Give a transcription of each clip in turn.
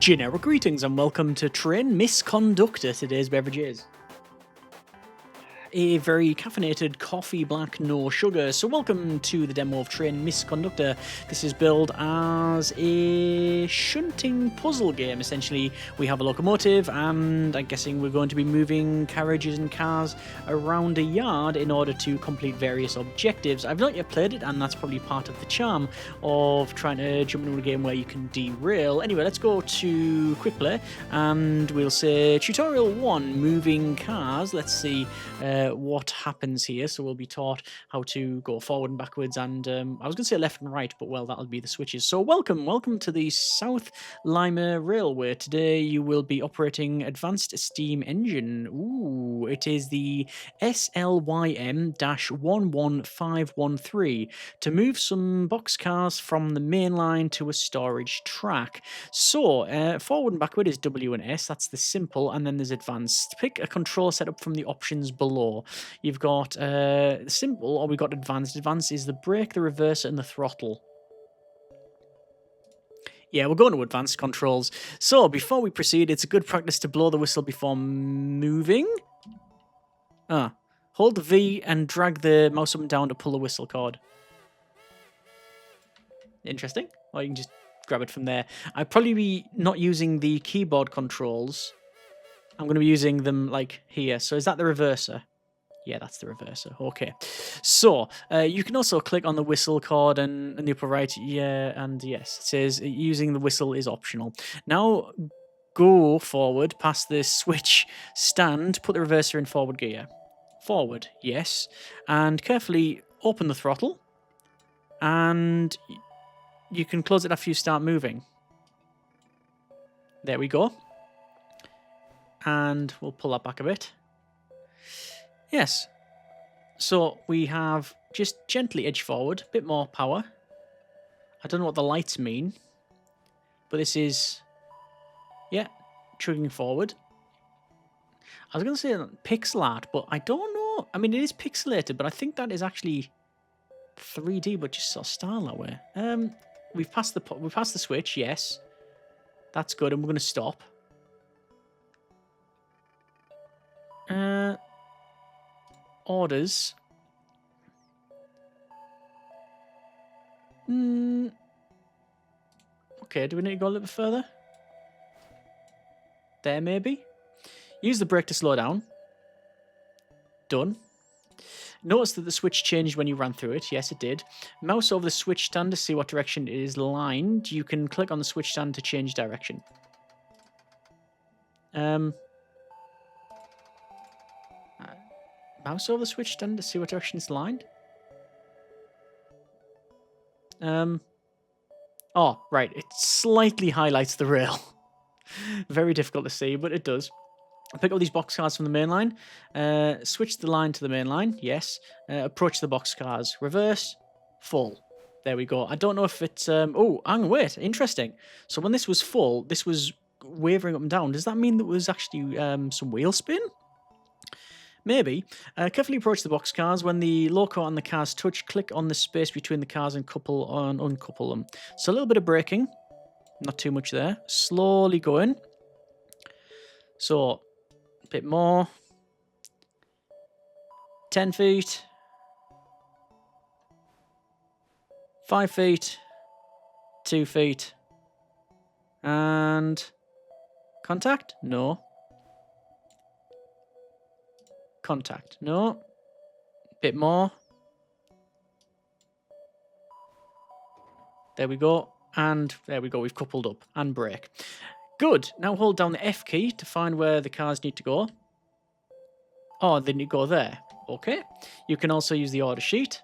Generic greetings and welcome to Train Misconductor. Today's beverage is a very caffeinated coffee, black, no sugar. So welcome to the demo of Train Misconductor. This is billed as a shunting puzzle game. Essentially, we have a locomotive and I'm guessing we're going to be moving carriages and cars around a yard in order to complete various objectives. I've not yet played it, and that's probably part of the charm of trying to jump into a game where you can derail. Anyway, let's go to quick play and we'll say tutorial 1, moving cars. Let's see what happens here. So we'll be taught how to go forward and backwards, and I was going to say left and right, but well, that'll be the switches. So welcome to the South Lima Railway. Today you will be operating advanced steam engine. Ooh, it is the SLYM-11513 to move some boxcars from the main line to a storage track. So forward and backward is W and S, that's the simple, and then there's advanced. Pick a control setup from the options below. You've got simple, or we've got advanced. Advanced is the brake, the reverser, and the throttle. Yeah, we're going to advanced controls. So before we proceed, it's a good practice to blow the whistle before moving. Hold the V and drag the mouse up and down to pull the whistle cord. Interesting. Or you can just grab it from there. I'd probably be not using the keyboard controls. I'm going to be using them like here. So is that the reverser? Yeah, that's the reverser. Okay. So you can also click on the whistle cord and in the upper right. Yeah, and yes, it says using the whistle is optional. Now go forward past the switch stand. Put the reverser in forward gear. Forward, yes. And carefully open the throttle. And you can close it after you start moving. There we go. And we'll pull that back a bit. Yes. So we have just gently edge forward, a bit more power. I don't know what the lights mean, but this is, yeah, chugging forward. I was going to say pixel art, but I don't know. I mean, it is pixelated, but I think that is actually 3D, but just sort of style that way. We've passed the switch, yes. That's good, and we're going to stop. Orders. Okay, do we need to go a little bit further? There, maybe? Use the brake to slow down. Done. Notice that the switch changed when you ran through it. Yes, it did. Mouse over the switch stand to see what direction it is lined. You can click on the switch stand to change direction. Mouse over the switch stand to see what direction it's lined. Oh, right. It slightly highlights the rail. Very difficult to see, but it does. Pick up these boxcars from the main line. Switch the line to the main line. Yes. Approach the boxcars. Reverse. Full. There we go. I don't know if it's... oh, hang on, wait. Interesting. So when this was full, this was wavering up and down. Does that mean there was actually some wheel spin? Maybe. Carefully approach the boxcars. When the loco and the cars touch, click on the space between the cars and uncouple them. So a little bit of braking. Not too much there. Slowly going. So, a bit more. 10 feet. 5 feet. 2 feet. And... contact? No. Contact. No. Bit more. There we go. And there we go. We've coupled up. And brake. Good. Now hold down the F key to find where the cars need to go. Oh, they need to go there. Okay. You can also use the order sheet.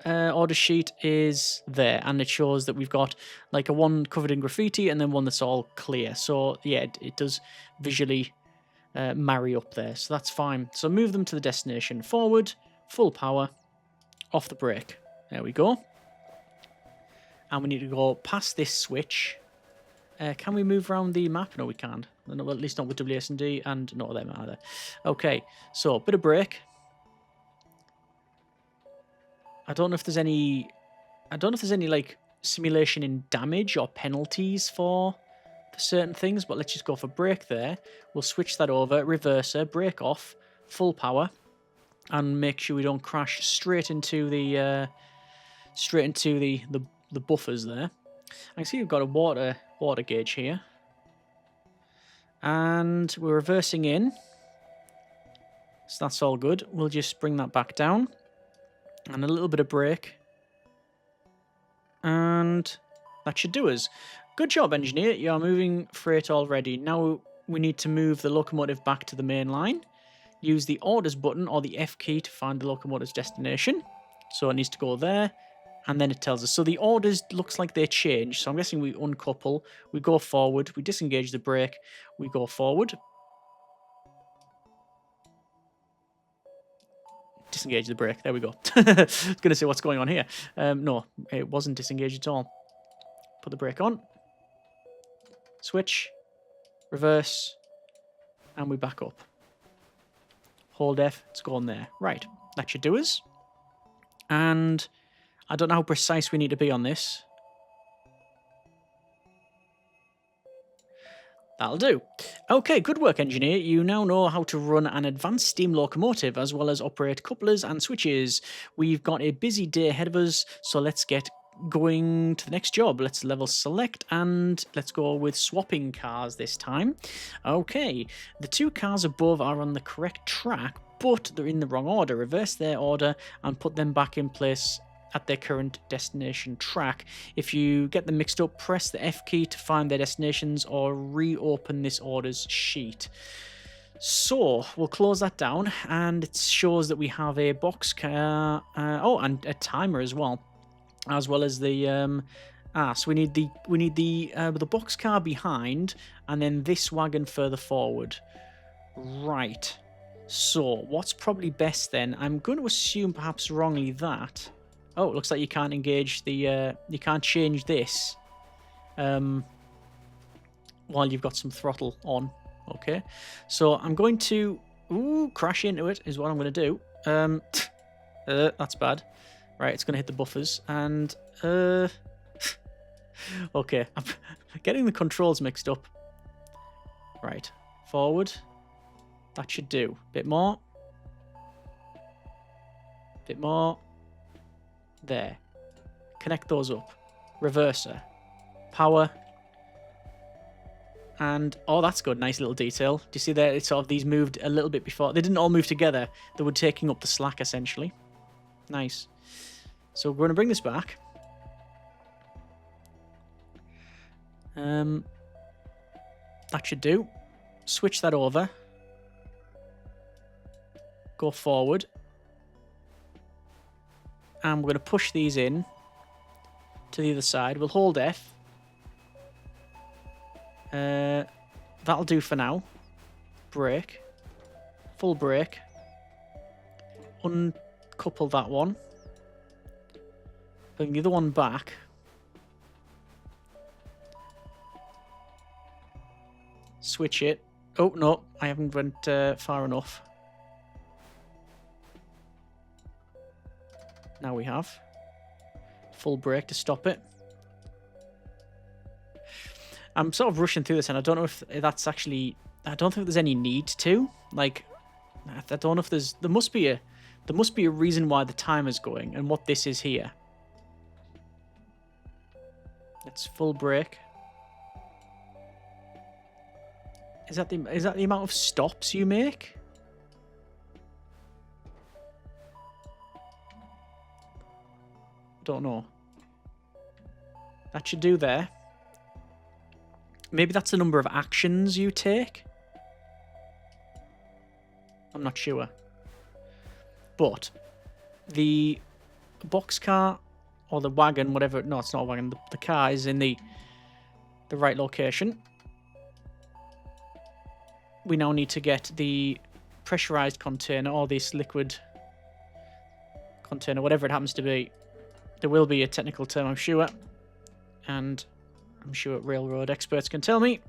Order sheet is there. And it shows that we've got like a one covered in graffiti and then one that's all clear. So, yeah, it does visually... marry up there, so that's fine. So move them to the destination. Forward, full power, off the brake. There we go. And we need to go past this switch. Can we move around the map? No, we can't. Well, at least not with WSD, and not them either. Okay, so a bit of brake. I don't know if there's any like simulation in damage or penalties for for certain things, but let's just go for brake there. We'll switch that over, reverser, brake off, full power, and make sure we don't crash straight into the the buffers there. I can see we've got a water gauge here, and we're reversing in, so that's all good. We'll just bring that back down, and a little bit of brake, and that should do us. Good job, engineer. You are moving freight already. Now we need to move the locomotive back to the main line. Use the orders button or the F key to find the locomotive's destination. So it needs to go there, and then it tells us. So the orders looks like they change. So I'm guessing we uncouple, we go forward, we disengage the brake, we go forward. Disengage the brake. There we go. I was going to say what's going on here. No, it wasn't disengaged at all. Put the brake on. Switch. Reverse. And we back up. Hold F. It's going there. Right. That should do us. And I don't know how precise we need to be on this. That'll do. Okay, good work, engineer. You now know how to run an advanced steam locomotive as well as operate couplers and switches. We've got a busy day ahead of us, so let's get going to the next job. Let's level select and let's go with swapping cars this time. Okay, the two cars above are on the correct track, but they're in the wrong order. Reverse their order and put them back in place at their current destination track. If you get them mixed up, press the F key to find their destinations or reopen this orders sheet. So we'll close that down, and it shows that we have a boxcar, and a timer as well as the so we need the boxcar behind, and then this wagon further forward. Right. So what's probably best then? I'm going to assume perhaps wrongly that. Oh, it looks like you can't engage the, you can't change this while you've got some throttle on. Okay, so I'm going to, crash into it is what I'm going to do. That's bad. Right, it's going to hit the buffers, and, okay, I'm getting the controls mixed up. Right, forward. That should do. Bit more. Bit more. There. Connect those up. Reverser. Power. And, oh, that's good. Nice little detail. Do you see there? It's sort of these moved a little bit before. They didn't all move together. They were taking up the slack, essentially. Nice. So we're going to bring this back. That should do. Switch that over. Go forward. And we're going to push these in to the other side. We'll hold F. That'll do for now. Brake. Full brake. Uncouple that one. Bring the other one back. Switch it. Oh, no. I haven't went far enough. Now we have. Full brake to stop it. I'm sort of rushing through this, and I don't know if that's actually... I don't think there's any need to. Like, I don't know if there's... There must be a reason why the timer's going, and what this is here. It's full brake. Is that the amount of stops you make? Don't know. That should do there. Maybe that's the number of actions you take. I'm not sure. But the boxcar or the wagon, whatever. No, it's not a wagon. The car is in the right location. We now need to get the pressurized container or this liquid container, whatever it happens to be. There will be a technical term, I'm sure. And I'm sure railroad experts can tell me.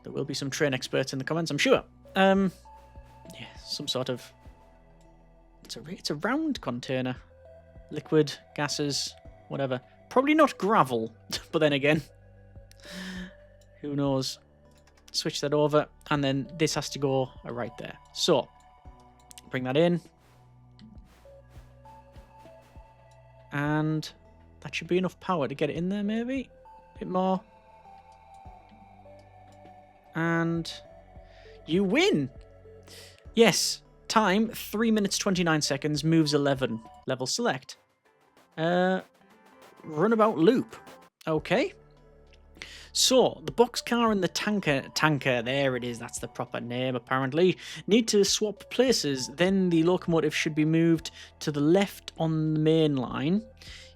There will be some train experts in the comments, I'm sure. Yeah, some sort of... It's a round container. Liquid, gases, whatever. Probably not gravel, but then again. Who knows? Switch that over, and then this has to go right there. So, bring that in. And that should be enough power to get it in there, maybe? A bit more. And you win! Yes, time 3 minutes 29 seconds, moves 11. Level select. Runabout loop. Okay. So, the boxcar and the tanker, there it is, that's the proper name apparently, need to swap places, then the locomotive should be moved to the left on the main line.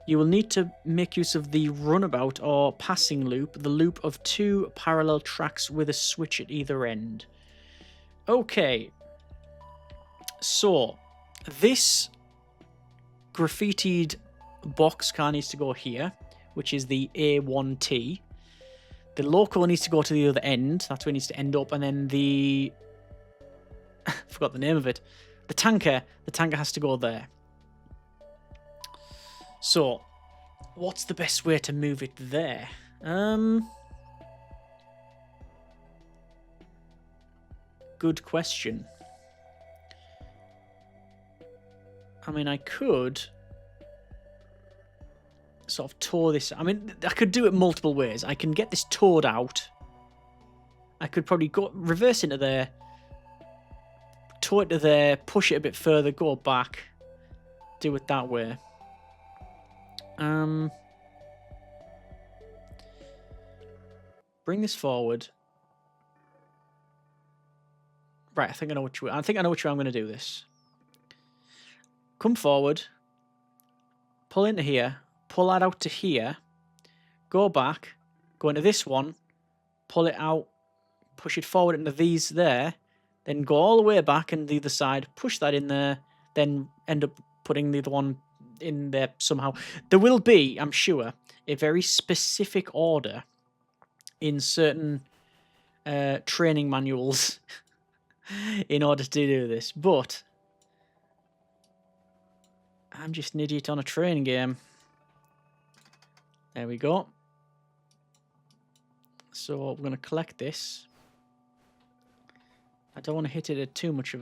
You will need to make use of the runabout or passing loop, the loop of 2 parallel tracks with a switch at either end. Okay. So, this graffitied boxcar needs to go here, which is the A1T. The loco needs to go to the other end. That's where it needs to end up. And then the... I forgot the name of it. The tanker has to go there. So, what's the best way to move it there? Good question. I mean, I could sort of tow this. I mean, I could do it multiple ways. I can get this towed out. I could probably go reverse into there, tow it to there, push it a bit further, go back, do it that way. Bring this forward. Right, I think I know which way. I think I know which way I'm going to do this. Come forward, pull into here, pull that out to here, go back, go into this one, pull it out, push it forward into these there, then go all the way back and the other side, push that in there, then end up putting the other one in there somehow. There will be, I'm sure, a very specific order in certain training manuals in order to do this, but I'm just an idiot on a train game. There we go. So we're going to collect this. I don't want to hit it at too much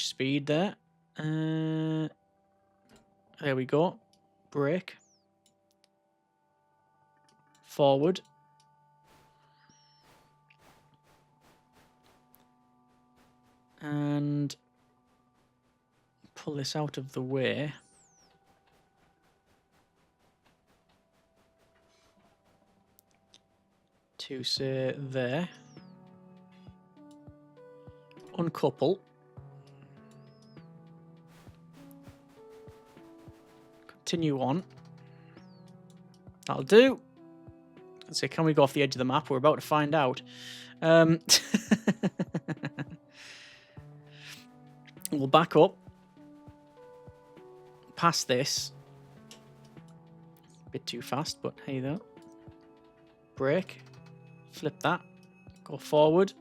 speed there. There we go. Brake. Forward. And pull this out of the way. To say there. Uncouple. Continue on. That'll do. Let's say, can we go off the edge of the map? We're about to find out. We'll back up. Past this. A bit too fast, but hey though. Brake. Flip that. Go forward.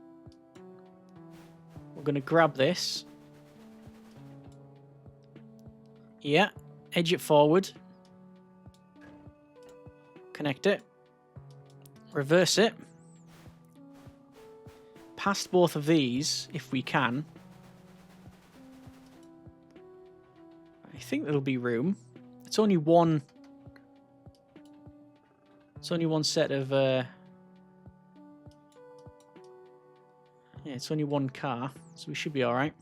We're going to grab this. Yeah. Edge it forward. Connect it. Reverse it. Past both of these, if we can. I think there'll be room. It's only one. It's only one set of. Yeah, it's only one car, so we should be all right.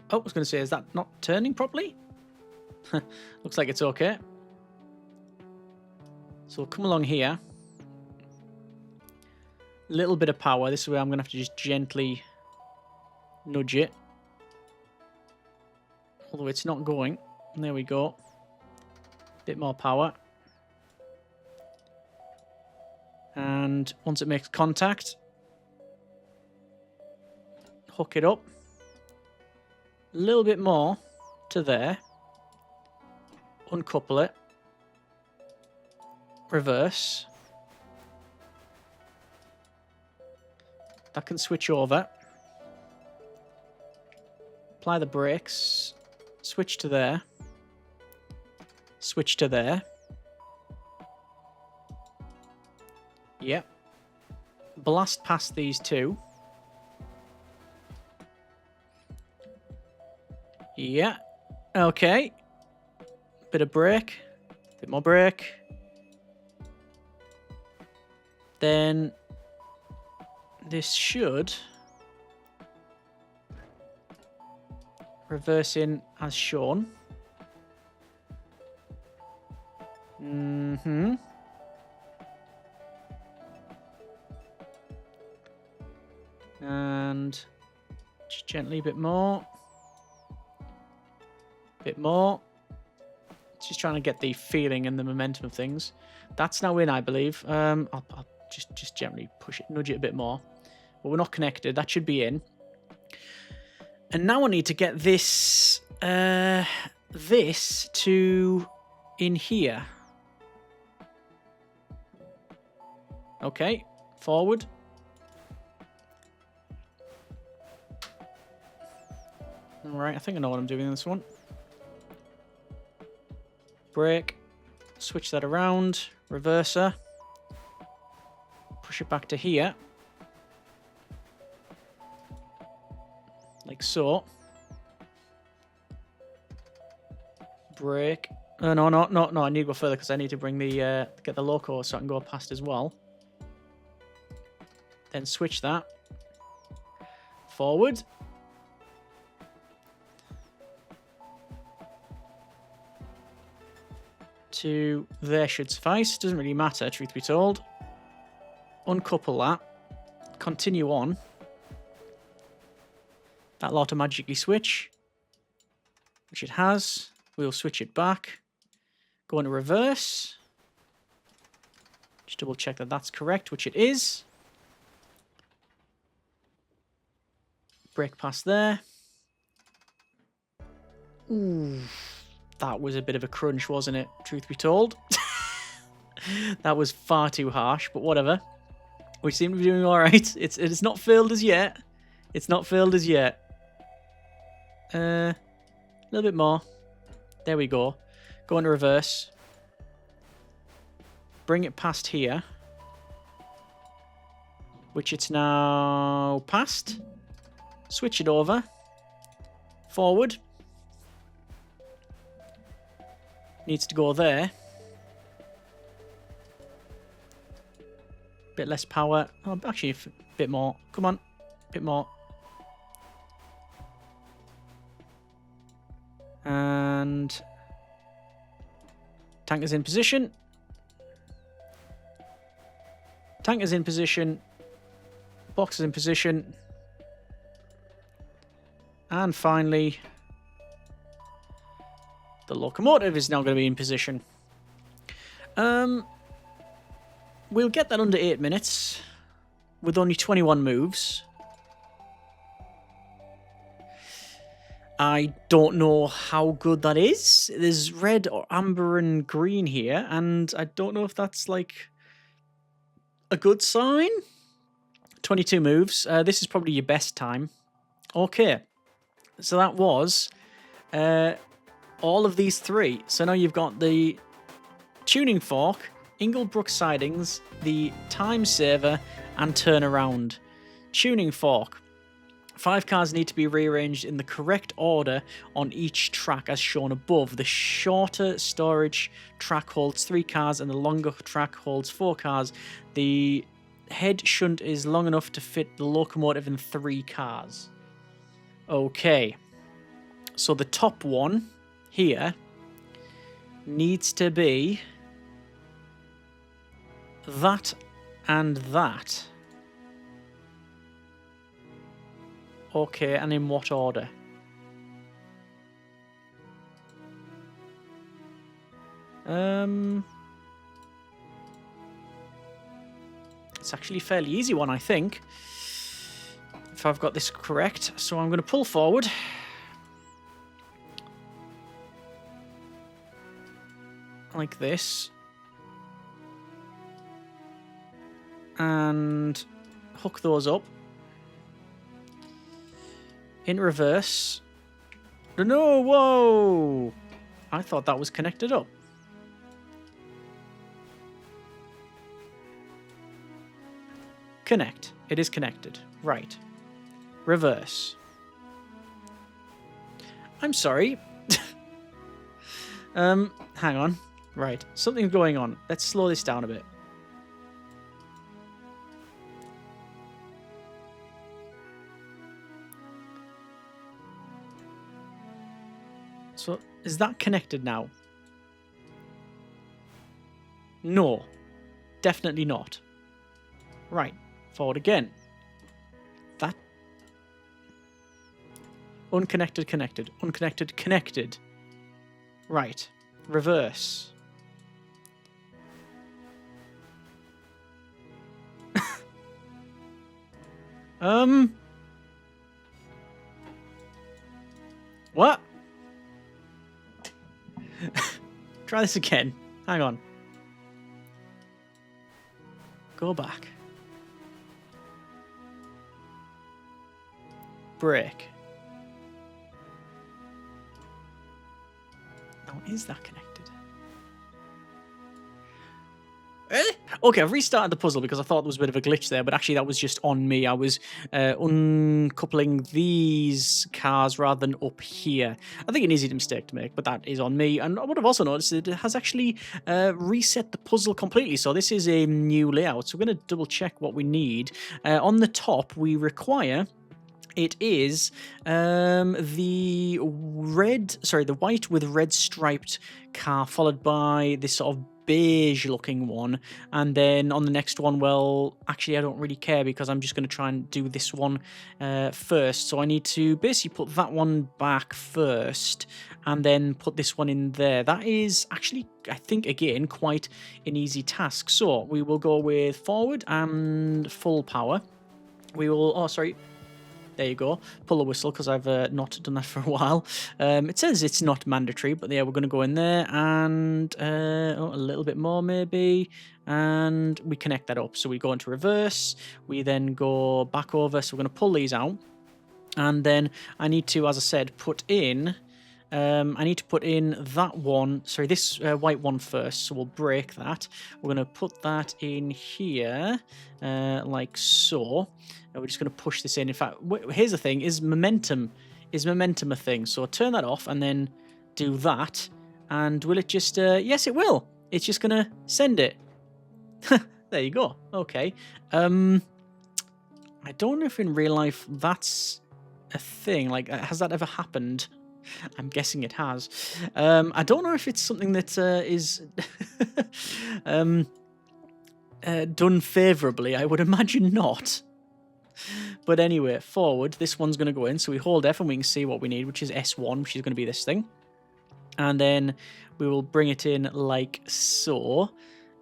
Oh, I was going to say, is that not turning properly? Looks like it's okay. So we'll come along here. Little bit of power. This is where I'm going to have to just gently nudge it. Although it's not going. There we go. Bit more power. And once it makes contact, hook it up. A little bit more to there. Uncouple it. Reverse. That can switch over. Apply the brakes. Switch to there. Switch to there. Yep. Blast past these two. Yeah. Okay. Bit of brake. Bit more brake. Then this should reverse in as shown. Mm-hmm. And just gently a bit more. Bit more. Just trying to get the feeling and the momentum of things. That's now in, I believe. I'll just gently push it, nudge it a bit more. But we're not connected. That should be in. And now I need to get this this to in here. Okay, forward. All right, I think I know what I'm doing in this one. Brake, switch that around, reverser, push it back to here, like so. Brake. No, I need to go further because I need to bring the get the loco so I can go past as well. Then switch that forward. To there should suffice. Doesn't really matter, truth be told. Uncouple that. Continue on. That'll automatically switch, which it has. We'll switch it back. Go into reverse. Just double check that that's correct, which it is. Brake past there. Ooh. That was a bit of a crunch, wasn't it? Truth be told. That was far too harsh, but whatever. We seem to be doing all right. It's not failed as yet. It's not failed as yet. A little bit more. There we go. Go into reverse. Bring it past here. Which it's now past. Switch it over. Forward. Needs to go there. Bit less power. Oh, actually, a bit more. Come on. Bit more. And tanker's in position. Tanker's in position. Box is in position. And finally, the locomotive is now going to be in position. We'll get that under 8 minutes with only 21 moves. I don't know how good that is. There's red or amber and green here, and I don't know if that's like a good sign. 22 moves. This is probably your best time. Okay. So that was all of these three. So now you've got the tuning fork, Inglenook sidings, the time saver, and turnaround. Tuning fork. 5 cars need to be rearranged in the correct order on each track as shown above. The shorter storage track holds 3 cars and the longer track holds 4 cars. The head shunt is long enough to fit the locomotive in 3 cars. Okay. So the top one here needs to be that and that. Okay, and in what order? It's actually a fairly easy one, I think, if I've got this correct. So I'm going to pull forward. Like this. And hook those up. In reverse. No, whoa! I thought that was connected up. Connect. It is connected. Right. Reverse. I'm sorry. Hang on. Right. Something's going on. Let's slow this down a bit. So, is that connected now? No. Definitely not. Right. Forward again. That. Unconnected, connected. Unconnected, connected. Right. Reverse. What? Try this again. Hang on. Go back. Break. Now, is that connected? Okay, I've restarted the puzzle because I thought there was a bit of a glitch there, but actually that was just on me. I was uncoupling these cars rather than up here. I think an easy mistake to make, but that is on me. And what I've also noticed is it has actually reset the puzzle completely. So this is a new layout. So we're going to double check what we need. On the top, we require... It is the white with red striped car, followed by this sort of beige looking one, and then on the next one, well, actually I don't really care because I'm just going to try and do this one first. So I need to basically put that one back first and then put this one in there. That is actually, I think, again, quite an easy task. So we will go with forward and full power. We will, there you go. Pull the whistle because I've not done that for a while. It says it's not mandatory, but yeah, we're going to go in there and a little bit more maybe. And we connect that up. So we go into reverse. We then go back over. So we're going to pull these out. And then I need to, as I said, put in... I need to put in that one, this white one first, so we'll break that. We're going to put that in here, like so. And we're just going to push this in. In fact, here's the thing, is momentum a thing? So turn that off and then do that. And will it just, yes it will. It's just going to send it. There you go. Okay. I don't know if in real life that's a thing. Like, has that ever happened? I'm guessing it has. I don't know if it's something that is done favourably. I would imagine not. But anyway, forward. This one's going to go in. So we hold F and we can see what we need, which is S1, which is going to be this thing. And then we will bring it in like so.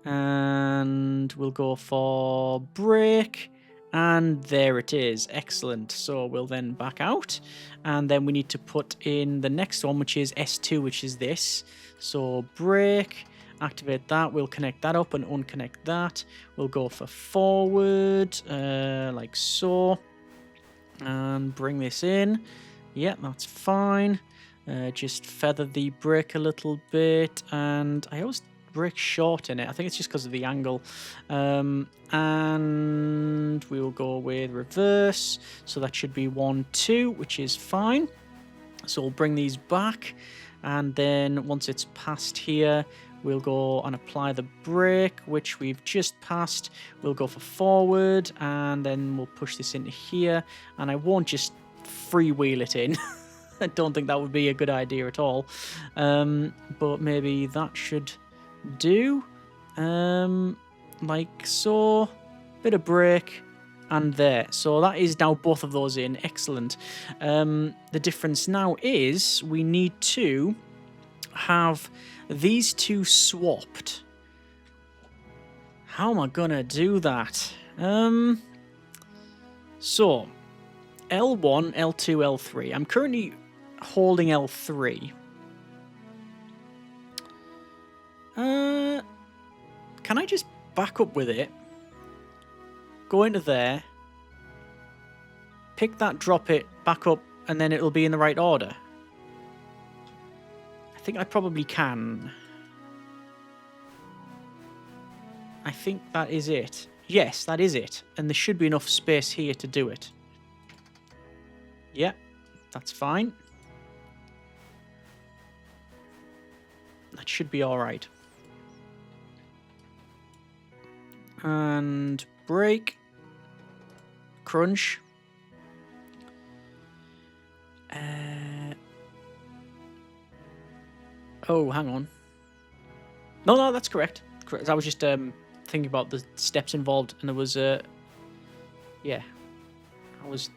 And we'll go for brake. And there it is. Excellent. So we'll then back out. And then we need to put in the next one, which is S2, which is this. So brake, activate that. We'll connect that up and unconnect that. We'll go for forward, like so. And bring this in. Yeah, that's fine. Just feather the brake a little bit. And I always... brake short in it. I think it's just because of the angle. And we will go with reverse. So that should be 1, 2, which is fine. So we'll bring these back. And then once it's past here, we'll go and apply the brake, which we've just passed. We'll go for forward. And then we'll push this into here. And I won't just freewheel it in. I don't think that would be a good idea at all. But maybe that should... do like so, bit of brake and there. So that is now both of those in. Excellent. The difference now is we need to have these two swapped. How am I gonna do that? So L1, L2, L3. I'm currently holding L3. Can I just back up with it? Go into there. Pick that, drop it, back up, and then it'll be in the right order. I think I probably can. I think that is it. Yes, that is it. And there should be enough space here to do it. Yeah, that's fine. That should be all right. And break. Crunch. Oh, hang on. No, that's correct. I was just thinking about the steps involved, and there was yeah, I was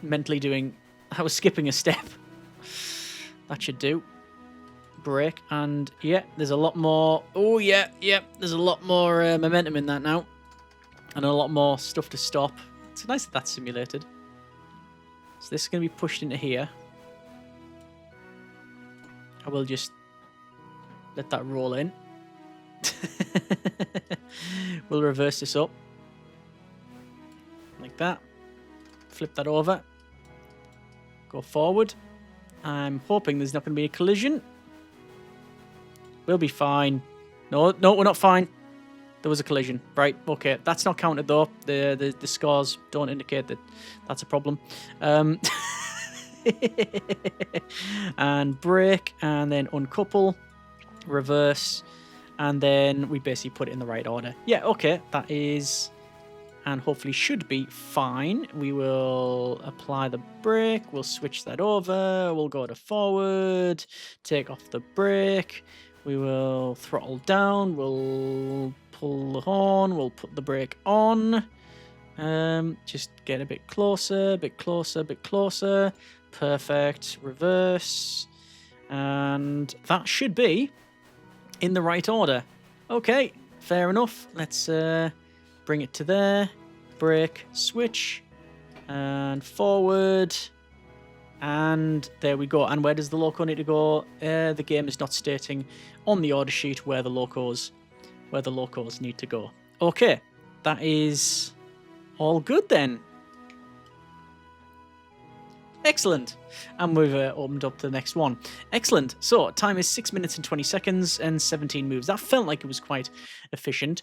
mentally doing. I was skipping a step. That should do. Break, and yeah, there's a lot more. Oh yeah, there's a lot more momentum in that now, and a lot more stuff to stop. It's nice that that's simulated. So this is going to be pushed into here. I will just let that roll in. We'll reverse this up. Like that. Flip that over. Go forward. I'm hoping there's not going to be a collision. We'll be fine. No, we're not fine. There was a collision. Right, okay. That's not counted though. The scores don't indicate that that's a problem. And brake, and then uncouple, reverse, and then we basically put it in the right order. Yeah, okay, that is, and hopefully should be fine. We will apply the brake, we'll switch that over, we'll go to forward, take off the brake, we will throttle down, we'll pull the horn, we'll put the brake on, just get a bit closer, bit closer, bit closer. Perfect. Reverse. And that should be in the right order. Okay, fair enough. Let's bring it to there. Brake, switch, and forward. And there we go. And where does the loco need to go? The game is not stating on the order sheet where the locos need to go. Okay, that is all good then. Excellent. And we've opened up the next one. Excellent. So, time is 6 minutes and 20 seconds and 17 moves. That felt like it was quite efficient.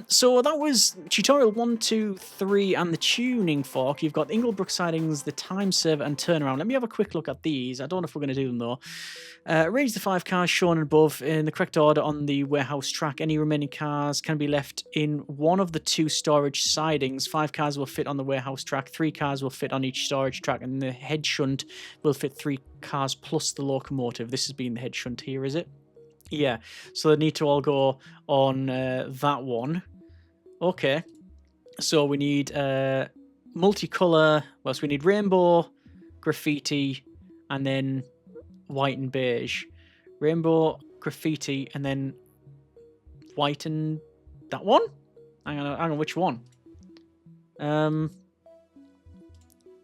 So that was tutorial 1, 2, 3 and the tuning fork. You've got Inglenook sidings, the time server and turnaround. Let me have a quick look at these. I don't know if we're going to do them though. Arrange the 5 cars shown above in the correct order on the warehouse track. Any remaining cars can be left in one of the 2 storage sidings. 5 cars will fit on the warehouse track. 3 cars will fit on each storage track, and the head shunt will fit 3 cars plus the locomotive. This has been the head shunt here, is it? Yeah, so they need to all go on that one. Okay, so we need multicolour. Well, so we need rainbow, graffiti, and then white and beige. Rainbow, graffiti, and then white and that one? Hang on, which one? Oh,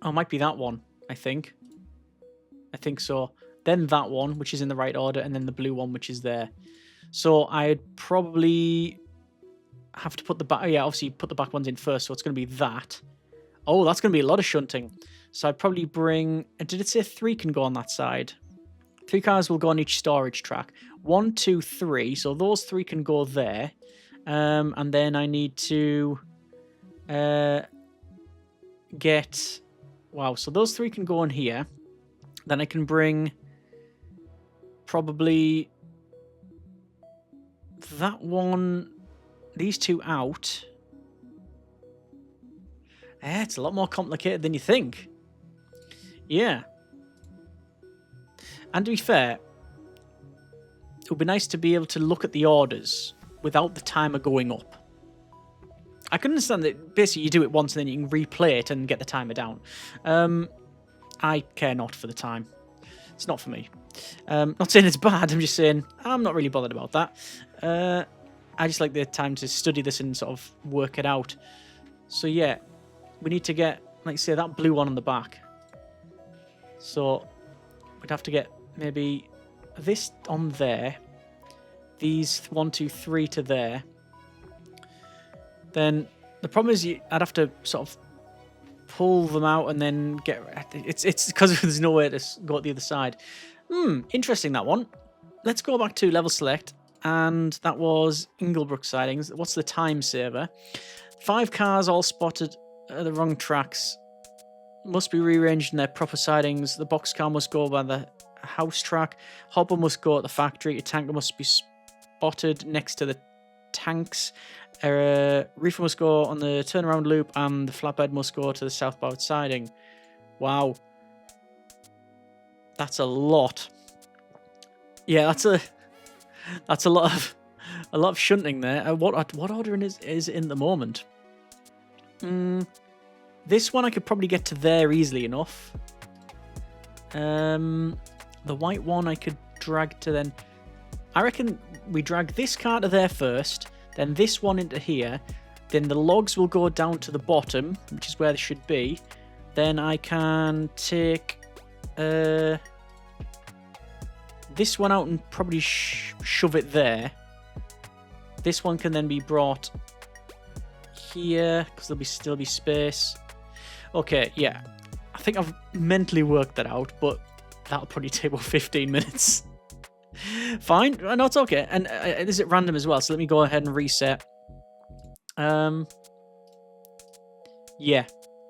it might be that one, I think. I think so. Then that one, which is in the right order, and then the blue one, which is there. So I'd probably have to put the back... Yeah, obviously put the back ones in first, so it's going to be that. Oh, that's going to be a lot of shunting. So I'd probably bring... Did it say 3 can go on that side? 3 cars will go on each storage track. 1, 2, 3. So those 3 can go there. And then I need to get... Wow, so those 3 can go in here. Then I can bring probably that one, these 2 out. It's a lot more complicated than you think. Yeah. And to be fair, it would be nice to be able to look at the orders without the timer going up. I can understand that basically you do it once and then you can replay it and get the timer down. I care not for the time. It's not for me. Not saying it's bad, I'm just saying I'm not really bothered about that. I just like the time to study this and sort of work it out. So yeah, we need to get, like say, that blue one on the back. So we'd have to get maybe this on there. These 1, 2, 3 to there. Then the problem is I'd have to sort of pull them out and then get... It's because there's nowhere to go at the other side. Interesting, that one. Let's go back to level select. And that was Inglenook sidings. What's the time saver? 5 cars all spotted at the wrong tracks. Must be rearranged in their proper sidings. The boxcar must go by the house track. Hopper must go at the factory. A tanker must be spotted next to the tanks. Reefer must go on the turnaround loop, and the flatbed must go to the southbound siding. Wow. That's a lot. Yeah, that's a lot of shunting there. What order is in the moment? This one I could probably get to there easily enough. The white one I could drag to then. I reckon we drag this car to there first, then this one into here, then the logs will go down to the bottom, which is where they should be. Then I can take this one out and probably shove it there. This one can then be brought here because there'll still be space. Okay, yeah. I think I've mentally worked that out, but that'll probably take about 15 minutes. Fine. No, it's okay. And is it random as well? So let me go ahead and reset. Yeah,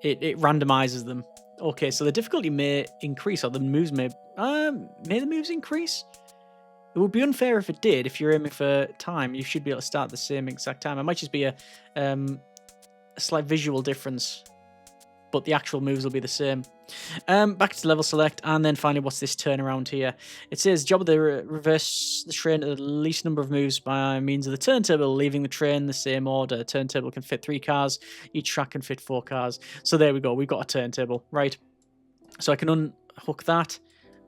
it randomizes them. Okay, so the difficulty may increase, or the moves may the moves increase? It would be unfair if it did. If you're aiming for time, you should be able to start at the same exact time. It might just be a slight visual difference, but the actual moves will be the same. Back to level select, and then finally, what's this turnaround here? It says, job of the reverse the train at the least number of moves by means of the turntable, leaving the train the same order. A turntable can fit 3 cars. Each track can fit 4 cars. So there we go. We've got a turntable. Right. So I can unhook that,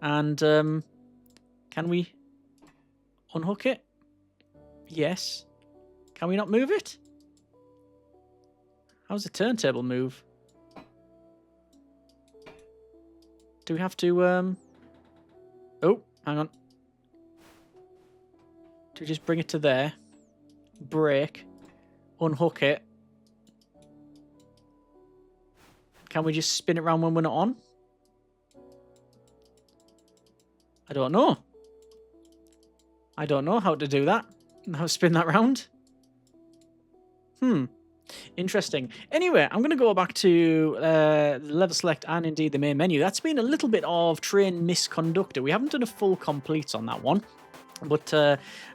and can we unhook it? Yes. Can we not move it? How's the turntable move? Do we have to, oh, hang on. Do we just bring it to there? Brake. Unhook it. Can we just spin it around when we're not on? I don't know. I don't know how to do that. How to spin that round. Interesting. Anyway, I'm going to go back to level select and indeed the main menu. That's been a little bit of Train Misconductor. We haven't done a full complete on that one, but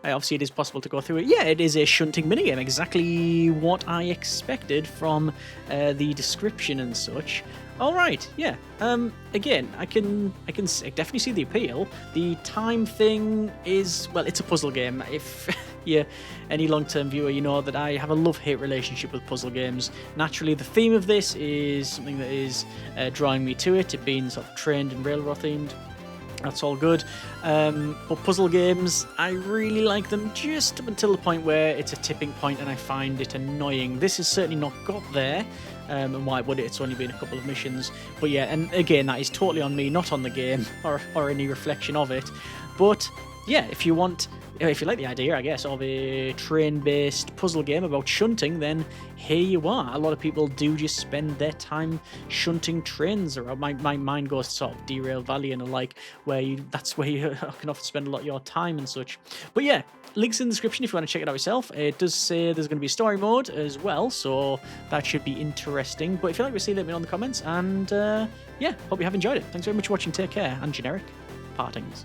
obviously it is possible to go through it. Yeah, it is a shunting minigame, exactly what I expected from the description and such. All right, yeah. Again, I can definitely see the appeal. The time thing is, well, it's a puzzle game. If you're any long-term viewer, you know that I have a love-hate relationship with puzzle games. Naturally, the theme of this is something that is drawing me to it. It being sort of trained and railroad themed. That's all good. But puzzle games, I really like them just up until the point where it's a tipping point and I find it annoying. This has certainly not got there. And why would it? It's only been a couple of missions. But yeah, and again, that is totally on me, not on the game or any reflection of it. But yeah, if you like the idea, I guess, of a train-based puzzle game about shunting, then here you are. A lot of people do just spend their time shunting trains around. My mind goes to sort of Derail Valley and the like, that's where you can often spend a lot of your time and such. But yeah, links in the description if you want to check it out yourself. It does say there's going to be a story mode as well, so that should be interesting. But if you like what you see, let me know in the comments. And yeah, hope you have enjoyed it. Thanks very much for watching. Take care, and generic partings.